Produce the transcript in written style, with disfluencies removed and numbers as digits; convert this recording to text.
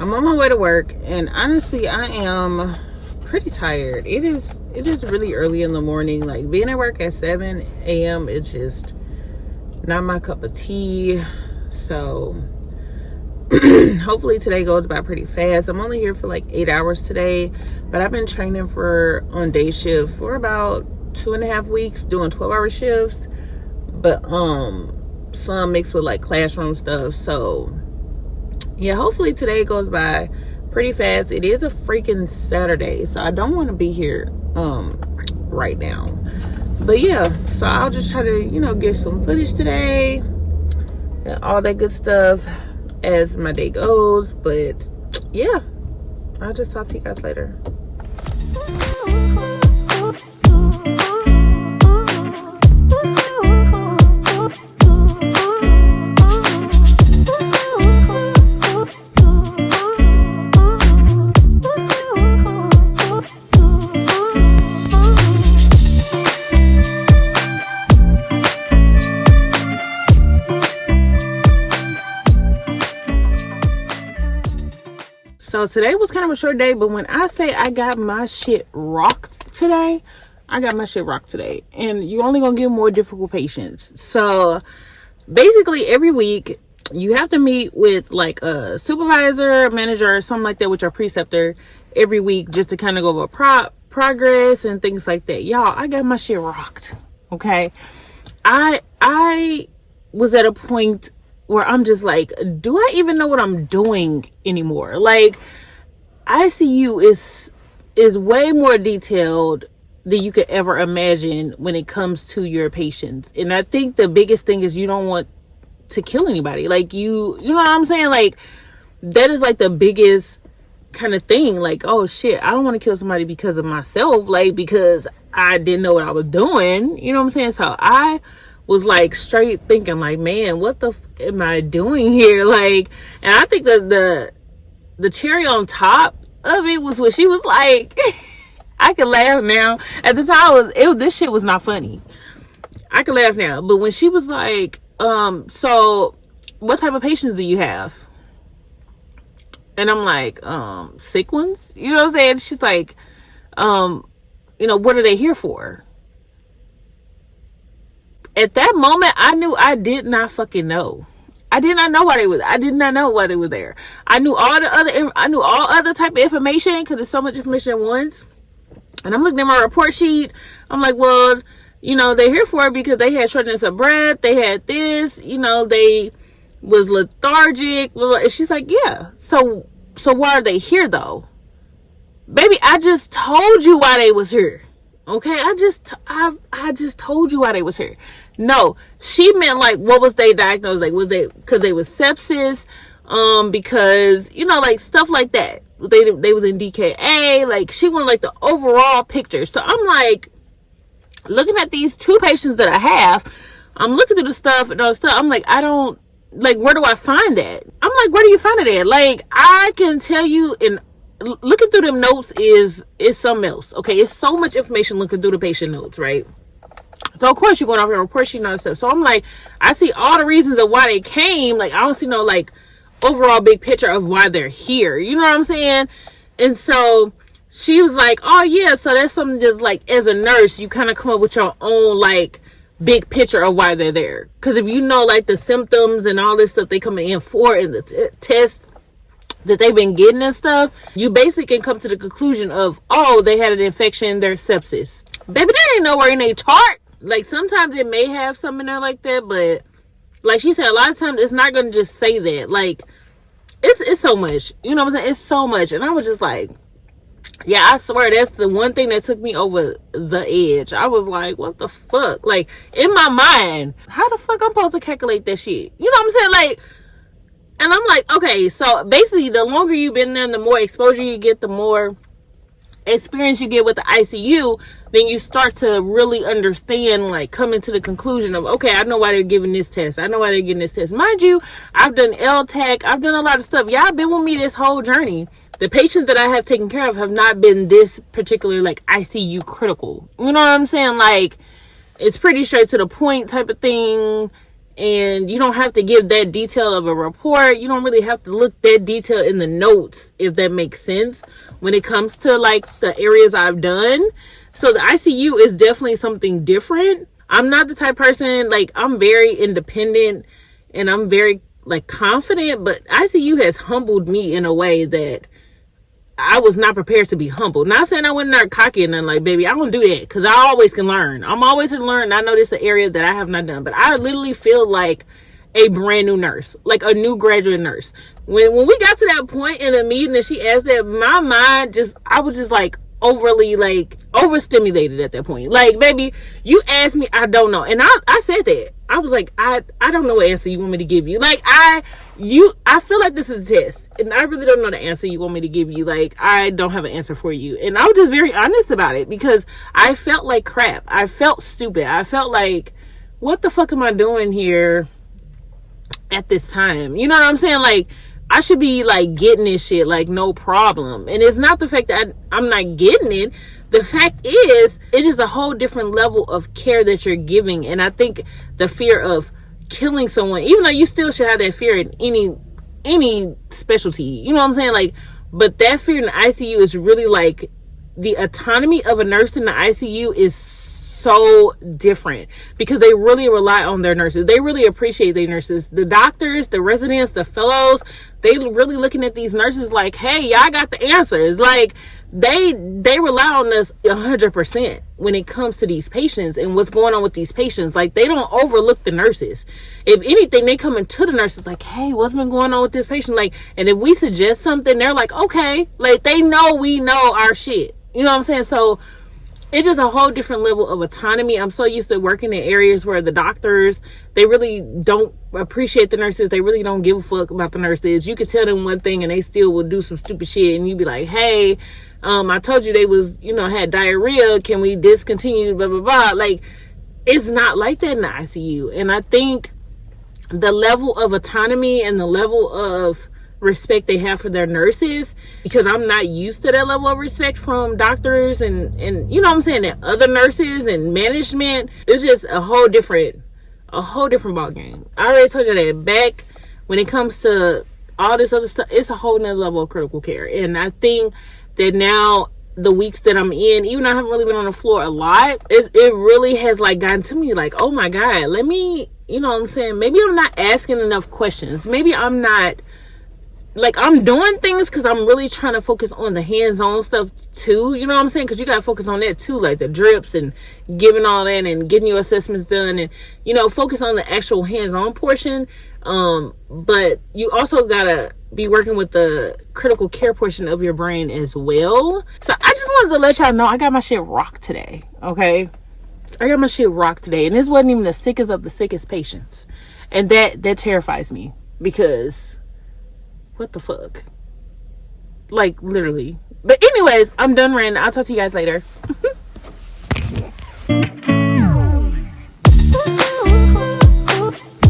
I'm on my way to work, and honestly, I am pretty tired. It is really early in the morning. Like, being at work at 7 a.m. it's just not my cup of tea. So hopefully today goes by pretty fast. I'm only here for like 8 hours today, but I've been training on day shift for about 2.5 weeks, doing 12-hour shifts, but some mixed with like classroom stuff. So yeah, hopefully today goes by pretty fast. It is a freaking Saturday, so I don't want to be here right now. But yeah, so I'll just try to, get some footage today and all that good stuff as my day goes. But yeah, I'll just talk to you guys later. So today was kind of a short day, but when I say I got my shit rocked today, I got my shit rocked today. And you're only going to get more difficult patients. So basically every week you have to meet with like a supervisor, a manager, or something like that with your preceptor every week just to kind of go over progress and things like that. Y'all, I got my shit rocked. Okay. I was at a point where I'm just like, do I even know what I'm doing anymore? Like, ICU is way more detailed than you could ever imagine when it comes to your patients. And I think the biggest thing is you don't want to kill anybody. Like, you know what I'm saying? Like, that is like the biggest kind of thing. Like, oh shit, I don't want to kill somebody because of myself. Like, because I didn't know what I was doing. You know what I'm saying? So I was like straight thinking like, man, what the am I doing here? Like, and I think that the cherry on top of it was when she was like, I can laugh now. At the time, this shit was not funny. I can laugh now, but when she was like, so what type of patients do you have? And I'm like, sick ones. You know what I'm saying? She's like, what are they here for? At that moment, I knew I did not fucking know. I did not know why they was. I did not know why they were there. I knew all other type of information because there's so much information at once. And I'm looking at my report sheet. I'm like, well, they're here for it because they had shortness of breath. They had this. They was lethargic. And she's like, yeah. So why are they here though? Baby, I just told you why they was here. Okay, I just told you why they was here. No, she meant like, what was they diagnosed? Like, was they because they was sepsis? Because like stuff like that. They was in DKA. Like, she wanted like the overall picture. So I'm like looking at these two patients that I have. I'm looking through the stuff and all the stuff. I'm like, I don't like. Where do I find that? I'm like, where do you find it at? Like, I can tell you in. Looking through them notes is something else. Okay, it's so much information looking through the patient notes, right? So of course you're going off your report sheet and all that stuff. So I'm like, I see all the reasons of why they came. Like, I don't see no like overall big picture of why they're here. You know what I'm saying? And so she was like, oh yeah, so that's something just like as a nurse, you kind of come up with your own like big picture of why they're there. Because if you know like the symptoms and all this stuff they coming in for in the test that they've been getting and stuff, you basically can come to the conclusion of, oh, they had an infection, they're sepsis. Baby, that ain't nowhere in their chart. Like, sometimes it may have something in there like that, but like she said, a lot of times it's not gonna just say that. Like, it's so much. You know what I'm saying? It's so much. And I was just like, yeah, I swear that's the one thing that took me over the edge. I was like, what the fuck? Like, in my mind, how the fuck I'm supposed to calculate that shit? You know what I'm saying? Like, and I'm like, okay, so basically the longer you've been there, the more exposure you get, the more experience you get with the ICU, then you start to really understand, like, coming to the conclusion of, okay, I know why they're giving this test. I know why they're getting this test. Mind you, I've done LTAC. I've done a lot of stuff. Y'all been with me this whole journey. The patients that I have taken care of have not been this particular, like, ICU critical. You know what I'm saying? Like, it's pretty straight to the point type of thing. and you don't have to give that detail of a report. You don't really have to look that detail in the notes, if that makes sense, when it comes to like the areas I've done. So the ICU is definitely something different. I'm not the type person, like, I'm very independent and I'm very like confident, but ICU has humbled me in a way that I was not prepared to be humbled. Not saying I went in there cocky and then like, baby, I don't do that, because I always can learn. I'm always can learn. I know this is an area that I have not done, but I literally feel like a brand new nurse, like a new graduate nurse. When we got to that point in the meeting and she asked that, my mind just, I was just like overly like overstimulated at that point. Like, baby, you asked me, I don't know. And I said that. I was like, I don't know what answer you want me to give you. Like, I feel like this is a test and I really don't know the answer you want me to give you. Like, I don't have an answer for you. And I was just very honest about it, because I felt like crap. I felt stupid. I felt like, what the fuck am I doing here at this time? You know what I'm saying? Like, I should be like getting this shit like no problem. And it's not the fact that I'm not getting it. The fact is, it's just a whole different level of care that you're giving. And I think the fear of killing someone, even though you still should have that fear in any specialty, you know what I'm saying? Like, but that fear in the ICU is really like, the autonomy of a nurse in the ICU is so different, because they really rely on their nurses. They really appreciate their nurses. The doctors, the residents, the fellows, they really looking at these nurses like, hey, y'all got the answers. Like, they rely on us 100% when it comes to these patients and what's going on with these patients. Like, they don't overlook the nurses. If anything, they come into the nurses like, hey, what's been going on with this patient? Like, and if we suggest something, they're like, okay. Like, they know we know our shit. You know what I'm saying? So it's just a whole different level of autonomy. I'm so used to working in areas where the doctors, they really don't appreciate the nurses. They really don't give a fuck about the nurses. You could tell them one thing and they still will do some stupid shit. And you'd be like, hey, I told you they was, had diarrhea. Can we discontinue, blah, blah, blah. Like, it's not like that in the ICU. And I think the level of autonomy and the level of respect they have for their nurses, because I'm not used to that level of respect from doctors and you know what I'm saying, and other nurses and management. It's just a whole different ball game. I already told you that back when it comes to all this other stuff, it's a whole nother level of critical care. And I think that now, the weeks that I'm in, even though I haven't really been on the floor a lot, it really has like gotten to me like, oh my God, let me, you know what I'm saying, maybe I'm not asking enough questions. Maybe I'm not, like, I'm doing things because I'm really trying to focus on the hands-on stuff too. You know what I'm saying? Because you got to focus on that too, like the drips and giving all that and getting your assessments done and, focus on the actual hands-on portion. But you also got to be working with the critical care portion of your brain as well. So I just wanted to let y'all know I got my shit rocked today, okay? I got my shit rocked today. And this wasn't even the sickest of the sickest patients. And that terrifies me, because what the fuck? Like, literally. But anyways, I'm done ranting. I'll talk to you guys later.